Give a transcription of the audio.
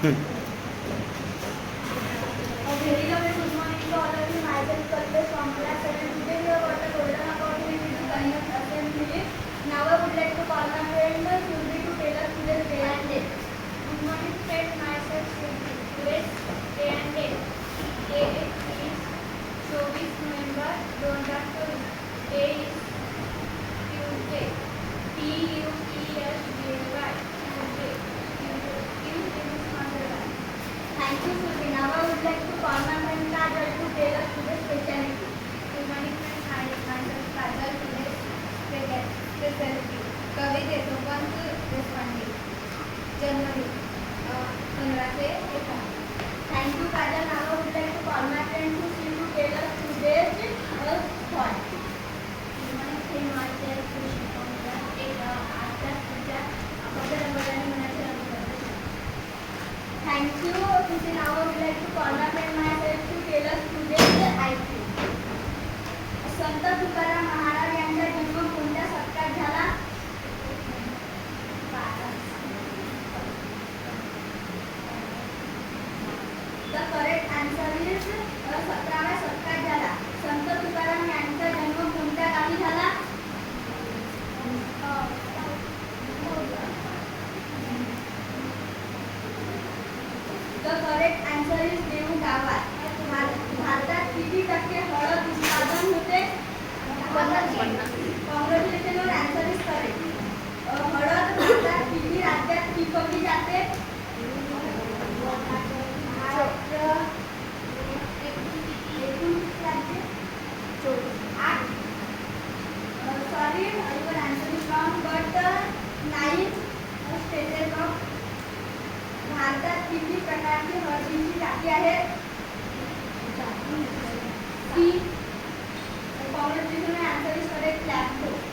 Very lovely good morning to all of you. Myself Kalpesh from class 7. Today we have got a golden opportunity to conduct assembly. Now I would like to call my friend Surbi to tell us today's day and date. Good morning friend, myself Surbi. Today's day and date. Day is 24 November 2024. Day is Tuesday. Tuesday. Tuesday. Tuesday means Monday. Thank you, Surbi. Now I would like to call my friend Kajal to tell us today's specialty. Good morning, friends. Myself Kajal. Today's specialty. कवी देशोपंत देशपांडे. जन्मदिन 15 Thank you, Kajal. Now I would like to call my friend Sushi to tell us today's thought. Good morning, friend. Myself Sushi. आजच्या तुझ्या अभद्र रंगोळ्याने मनाचे रंग करते. Thank you. Sushi. Now I would like to call my friend myself to tell us today's IQ. संत तुकाराम महाराज यांचा जन्म कोणत्या शतकात झाला? The correct answer is 17व्या शतकात झाला. संत तुकाराम यांचा जन्म कोणत्या गावी झाला? The correct answer is देऊ गावात. भारतात किती टक्के हळद उत्पादन होते? 50%. Congratulations, your answer is correct. हळद भारतात किती राज्यात पिकवली जाते? महाराष्ट्र 29 राज्य 8. Sorry, your answer is wrong, but 9 states of भारतात किती प्रकारची हळदीची जाती आहेत? 3. Congratulations, your answer is correct. Clap.